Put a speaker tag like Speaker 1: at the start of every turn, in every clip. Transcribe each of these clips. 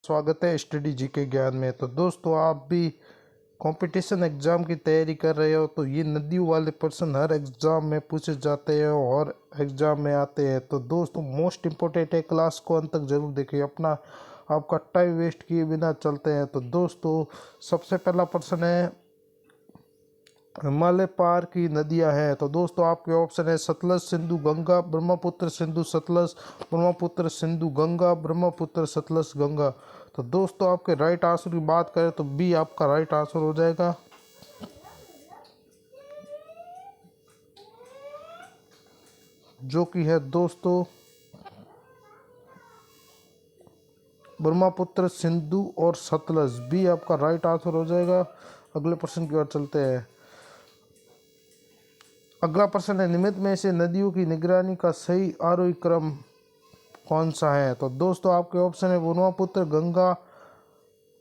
Speaker 1: स्वागत है स्टडी जी के ज्ञान में। तो दोस्तों, आप भी कंपटीशन एग्जाम की तैयारी कर रहे हो तो ये नदियों वाले प्रश्न हर एग्जाम में पूछे जाते हैं और एग्जाम में आते हैं। तो दोस्तों, मोस्ट इम्पोर्टेंट है, क्लास को अंत तक जरूर देखिए। अपना आपका टाइम वेस्ट किए बिना चलते हैं। तो दोस्तों, सबसे पहला प्रश्न है, हिमालय पार की नदियां हैं। तो दोस्तों, आपके ऑप्शन है सतलज, सिंधु, गंगा, ब्रह्मपुत्र, सिंधु, सतलज, ब्रह्मपुत्र, सिंधु, गंगा, ब्रह्मपुत्र, सतलज, गंगा। तो दोस्तों, आपके राइट आंसर की बात करें तो बी आपका राइट आंसर हो जाएगा, जो कि है दोस्तों ब्रह्मपुत्र, सिंधु और सतलज। बी आपका राइट आंसर हो जाएगा। अगले प्रश्न की ओर चलते हैं। अगला प्रश्न है, निम्न में से नदियों की निगरानी का सही आरोही क्रम कौन सा है। तो दोस्तों, आपके ऑप्शन है ब्रह्मपुत्र, गंगा,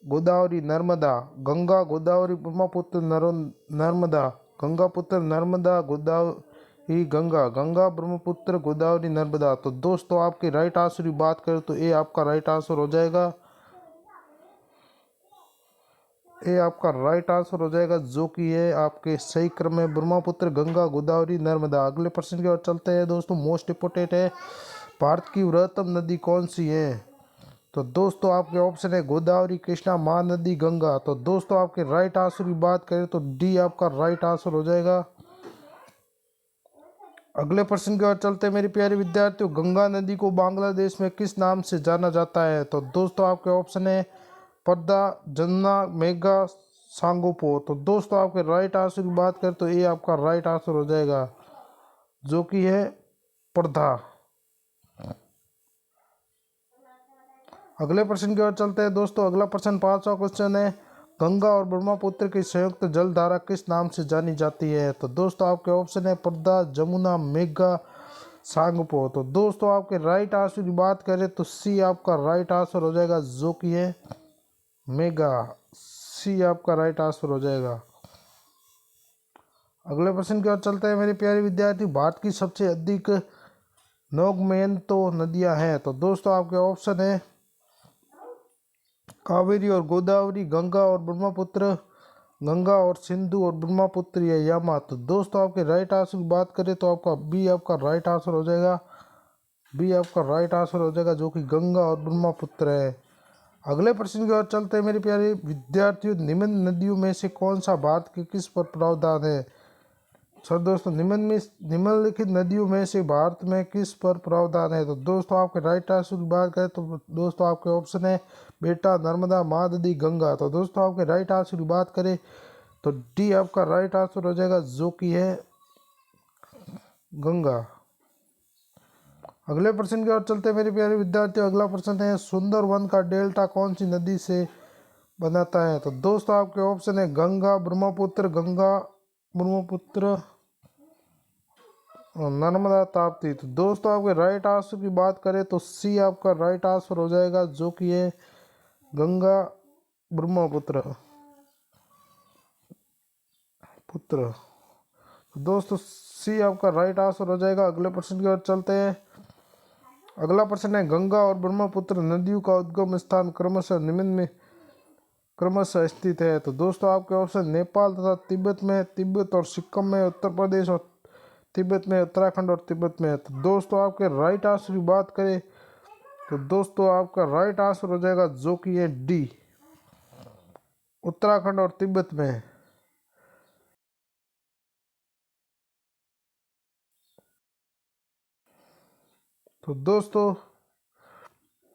Speaker 1: गोदावरी, नर्मदा, गंगा, गोदावरी, ब्रह्मपुत्र, नर्मदा, गंगा पुत्र, नर्मदा, गोदावरी, गंगा, गंगा, ब्रह्मपुत्र, गोदावरी, नर्मदा। तो दोस्तों, आपके राइट आंसर की बात करें तो ए आपका राइट आंसर हो जाएगा। ए आपका राइट आंसर हो जाएगा, जो कि है आपके सही क्रम में ब्रह्मपुत्र, गंगा, गोदावरी, नर्मदा। अगले प्रश्न की ओर चलते हैं दोस्तों। मोस्ट इंपोर्टेंट है, भारत की वृहत्तम नदी कौन सी है। तो दोस्तों, आपके ऑप्शन है गोदावरी, कृष्णा, महानदी, गंगा। तो दोस्तों, आपके राइट आंसर की बात करें तो डी आपका राइट आंसर हो जाएगा। अगले प्रश्न की ओर चलते हैं मेरे प्यारे विद्यार्थियों। गंगा नदी को बांग्लादेश में किस नाम से जाना जाता है। तो दोस्तों, आपके ऑप्शन है पद्मा, जमुना, मेघा, सांगोपो। तो दोस्तों, आपके राइट आंसर की बात करें तो ये आपका राइट आंसर हो जाएगा, जो कि है पर्दा। अगले प्रश्न की ओर चलते हैं दोस्तों। अगला प्रश्न 5वां क्वेश्चन है, गंगा और ब्रह्मपुत्र की संयुक्त जल धारा किस नाम से जानी जाती है। तो दोस्तों, आपके ऑप्शन है पर्दा, जमुना, मेघा, सांगपो। तो दोस्तों, आपके राइट आंसर की बात करें तो सी आपका राइट आंसर हो जाएगा, जो कि है मेघा। सी आपका राइट आंसर हो जाएगा। अगले प्रश्न की ओर चलते हैं मेरे प्यारे विद्यार्थी। भारत की सबसे अधिक नौगम्य तो नदियां हैं। तो दोस्तों, आपके ऑप्शन है कावेरी और गोदावरी, गंगा और ब्रह्मपुत्र, गंगा और सिंधु और ब्रह्मपुत्र या यमा। तो दोस्तों, आपके राइट आंसर की बात करें तो आपका बी आपका राइट आंसर हो जाएगा। बी आपका राइट आंसर हो जाएगा, जो कि गंगा और ब्रह्मपुत्र है। अगले प्रश्न की ओर चलते हैं मेरे प्यारे विद्यार्थियों। निम्न नदियों में से कौन सा भारत के किस पर प्रावधान है। सर दोस्तों, निम्नलिखित नदियों में से भारत में किस पर प्रावधान है। तो दोस्तों, आपके राइट आंसर की बात करें तो दोस्तों, आपके ऑप्शन है बेटा, नर्मदा, महानदी, गंगा। तो दोस्तों, आपके राइट आंसर की बात करें तो डी आपका राइट आंसर हो जाएगा, जो कि है गंगा। अगले प्रश्न की ओर चलते हैं मेरे प्यारे विद्यार्थियों। अगला प्रश्न है, सुंदरवन का डेल्टा कौन सी नदी से बनाता है। तो दोस्तों, आपके ऑप्शन है गंगा, ब्रह्मपुत्र, गंगा, ब्रह्मपुत्र, नर्मदा, ताप्ती। तो दोस्तों, आपके राइट आंसर की बात करें तो सी आपका राइट आंसर हो जाएगा, जो कि है गंगा, ब्रह्मपुत्र, पुत्र। तो दोस्तों, सी आपका राइट आंसर हो जाएगा। अगले प्रश्न की ओर चलते हैं। अगला प्रश्न है, गंगा और ब्रह्मपुत्र नदियों का उद्गम स्थान क्रमशः निम्न में क्रमशः स्थित है। तो दोस्तों, आपके ऑप्शन नेपाल तथा तिब्बत में, तिब्बत और सिक्किम में, उत्तर प्रदेश और तिब्बत में, उत्तराखंड और तिब्बत में है। तो दोस्तों, आपके राइट आंसर की बात करें तो दोस्तों, आपका राइट आंसर हो जाएगा, जो कि है डी, उत्तराखंड और तिब्बत में है। तो दोस्तों,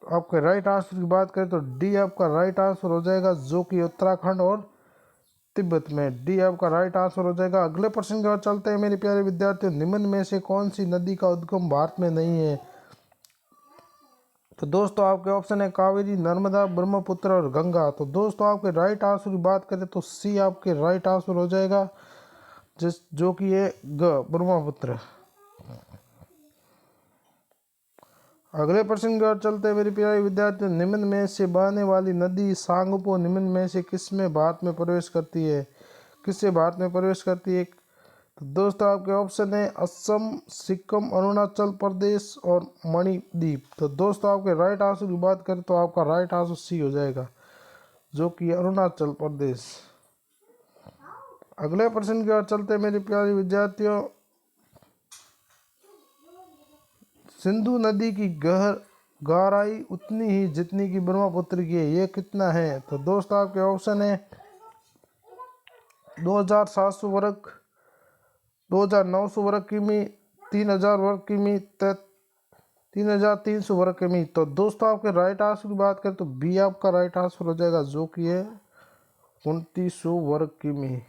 Speaker 1: आपके राइट आंसर की बात करें तो डी आपका राइट आंसर हो जाएगा, जो कि उत्तराखंड और तिब्बत में। डी आपका राइट आंसर हो जाएगा। अगले प्रश्न की ओर चलते हैं मेरे प्यारे विद्यार्थियों। निम्न में से कौन सी नदी का उद्गम भारत में नहीं है। तो दोस्तों, आपके ऑप्शन है कावेरी, नर्मदा, ब्रह्मपुत्र और गंगा। तो दोस्तों, आपके राइट आंसर की बात करें तो सी आपके राइट आंसर हो जाएगा, जो कि है ब्रह्मपुत्र। अगले प्रश्न की ओर चलते हैं मेरे प्यारे विद्यार्थियों। निम्न में से बहने वाली नदी सांगपो निम्न में से किस में भारत में प्रवेश करती है। किससे भारत में प्रवेश करती है। तो दोस्तों आपके ऑप्शन है असम, सिक्किम, अरुणाचल प्रदेश और मणिद्वीप। तो दोस्तों आपके राइट आंसर की बात करें तो आपका राइट आंसर सी हो जाएगा, जो कि अरुणाचल प्रदेश। अगले प्रश्न की ओर चलते हैं मेरे प्यारे विद्यार्थियों। सिंधु नदी की गहराई उतनी ही जितनी कि ब्रह्मपुत्र की है, ये कितना है? तो दोस्तों आपके ऑप्शन है 2700 वर्ग, 2900 वर्ग किमी, 3000 वर्ग किमी, 3300 वर्ग किमी। तो दोस्तों आपके राइट आंसर की बात करें तो बी आपका राइट आंसर हो जाएगा, जो कि है 2900 वर्ग किमी।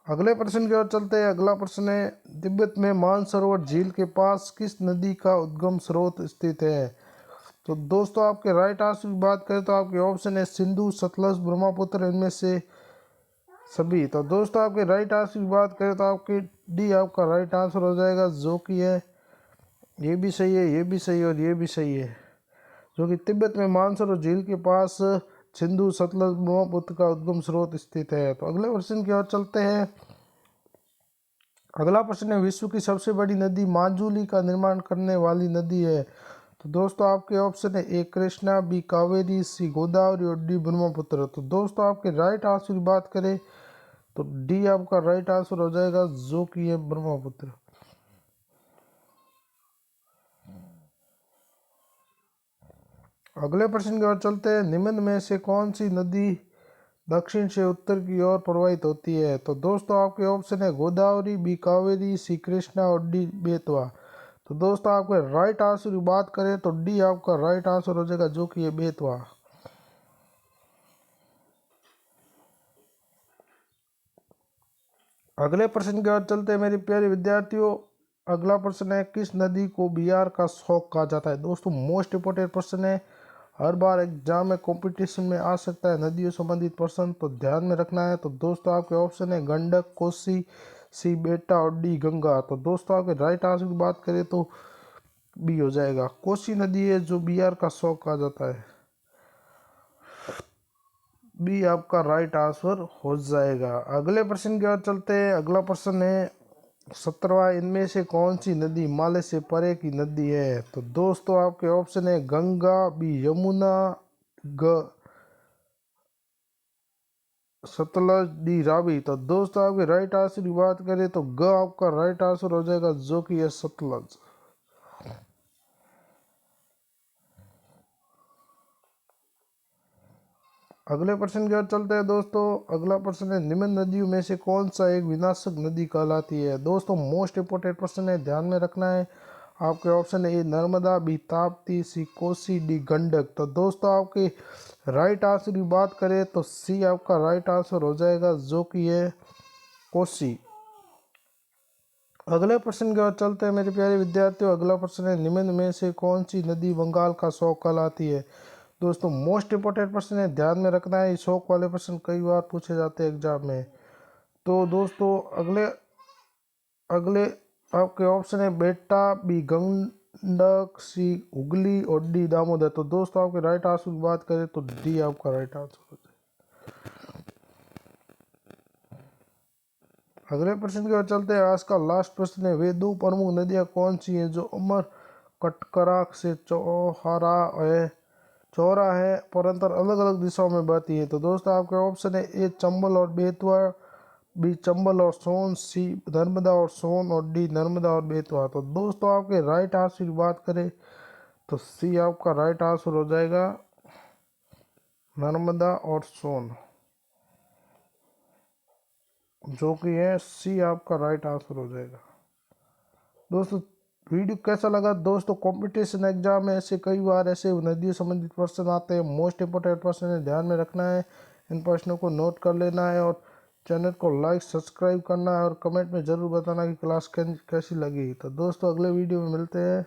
Speaker 1: अगले प्रश्न की ओर चलते हैं। अगला प्रश्न है तिब्बत में मानसरोवर झील के पास किस नदी का उद्गम स्रोत स्थित है? तो दोस्तों आपके राइट आंसर की बात करें तो आपके ऑप्शन है सिंधु, सतलज, ब्रह्मपुत्र, इनमें से सभी। तो दोस्तों आपके राइट आंसर की बात करें तो आपकी डी आपका राइट आंसर हो जाएगा, जो कि है ये भी सही है, ये भी सही है और ये भी सही है, जो कि तिब्बत में मानसरोवर झील के पास सिंधु, सतलज, ब्रह्मपुत्र का उद्गम स्रोत स्थित है। तो अगले प्रश्न की ओर चलते हैं। अगला प्रश्न है विश्व की सबसे बड़ी नदी माजुली का निर्माण करने वाली नदी है? तो दोस्तों आपके ऑप्शन है ए कृष्णा, बी कावेरी, सी गोदावरी और डी ब्रह्मपुत्र। तो दोस्तों आपके राइट आंसर की बात करें तो डी आपका राइट आंसर हो जाएगा, जो कि है ब्रह्मपुत्र। अगले प्रश्न की ओर चलते हैं। निम्न में से कौन सी नदी दक्षिण से उत्तर की ओर प्रवाहित होती है? तो दोस्तों आपके ऑप्शन है गोदावरी, बी कावेरी, सी कृष्णा और डी बेतवा। तो दोस्तों आपके राइट आंसर की बात करें तो डी आपका राइट आंसर हो जाएगा, जो कि है बेतवा। अगले प्रश्न की ओर चलते हैं मेरे प्यारे विद्यार्थियों। अगला प्रश्न है किस नदी को बिहार का शौक कहा जाता है? दोस्तों मोस्ट इंपोर्टेंट प्रश्न है, हर बार एग्जाम में कंपटीशन में आ सकता है नदियों संबंधित प्रश्न, तो ध्यान में रखना है। तो दोस्तों आपके ऑप्शन है गंडक, कोसी, सी बेटा और डी गंगा। तो दोस्तों आपके राइट आंसर की बात करें तो बी हो जाएगा, कोसी नदी है जो बिहार का शौक कहा जाता है। बी आपका राइट आंसर हो जाएगा। अगले प्रश्न की ओर चलते हैं। अगला प्रश्न है 17वां, इनमें से कौन सी नदी हिमालय से परे की नदी है? तो दोस्तों आपके ऑप्शन है गंगा, बी यमुना, ग सतलज, डी रावी। तो दोस्तों आपके राइट आंसर की बात करें तो ग आपका राइट आंसर हो जाएगा, जो कि है सतलज। अगले प्रश्न की ओर चलते हैं दोस्तों। अगला प्रश्न है निम्न नदियों में से कौन सा एक विनाशक नदी कहलाती है? दोस्तों मोस्ट इंपोर्टेंट प्रश्न है, ध्यान में रखना है। आपके ऑप्शन है ए नर्मदा, बी ताप्ती, सी कोसी, डी गंडक। तो दोस्तों आपके राइट आंसर की बात करें तो सी आपका राइट आंसर हो जाएगा, जो कि है कोसी। अगले प्रश्न की ओर चलते हैं मेरे प्यारे विद्यार्थियों। अगला प्रश्न है निम्न में से कौन सी नदी बंगाल का शौक कहलाती है? दोस्तों मोस्ट इंपोर्टेंट प्रश्न है, ध्यान में रखना है। शौक वाले प्रश्न कई बार पूछे जाते हैं एग्जाम में। तो दोस्तों अगले अगले आपके ऑप्शन है बेटा, बी गंडक, सी हुगली और डी दामोदर। तो दोस्तों आपके राइट आंसर की बात करें तो डी आपका राइट आंसर हो जाए। अगले प्रश्न की ओर चलते हैं। आज का लास्ट प्रश्न है वे दो प्रमुख नदियां कौन सी हैं जो अमर कटकराक से चौरा है परंतु अलग अलग दिशाओं में बहती है? तो दोस्तों आपके ऑप्शन है ए चंबल और बेतवा, बी चंबल और सोन, सी नर्मदा और सोन और डी नर्मदा और बेतवा। तो दोस्तों आपके राइट आंसर की बात करें तो सी आपका राइट आंसर हो जाएगा, नर्मदा और सोन, जो कि है सी आपका राइट आंसर हो जाएगा। दोस्तों वीडियो कैसा लगा? दोस्तों कंपटीशन एग्जाम में ऐसे कई बार ऐसे नदियों संबंधित प्रश्न आते हैं, मोस्ट इंपोर्टेंट प्रश्न है, ध्यान में रखना है। इन प्रश्नों को नोट कर लेना है और चैनल को लाइक सब्सक्राइब करना है और कमेंट में ज़रूर बताना कि क्लास कैसी लगी। तो दोस्तों अगले वीडियो में मिलते हैं।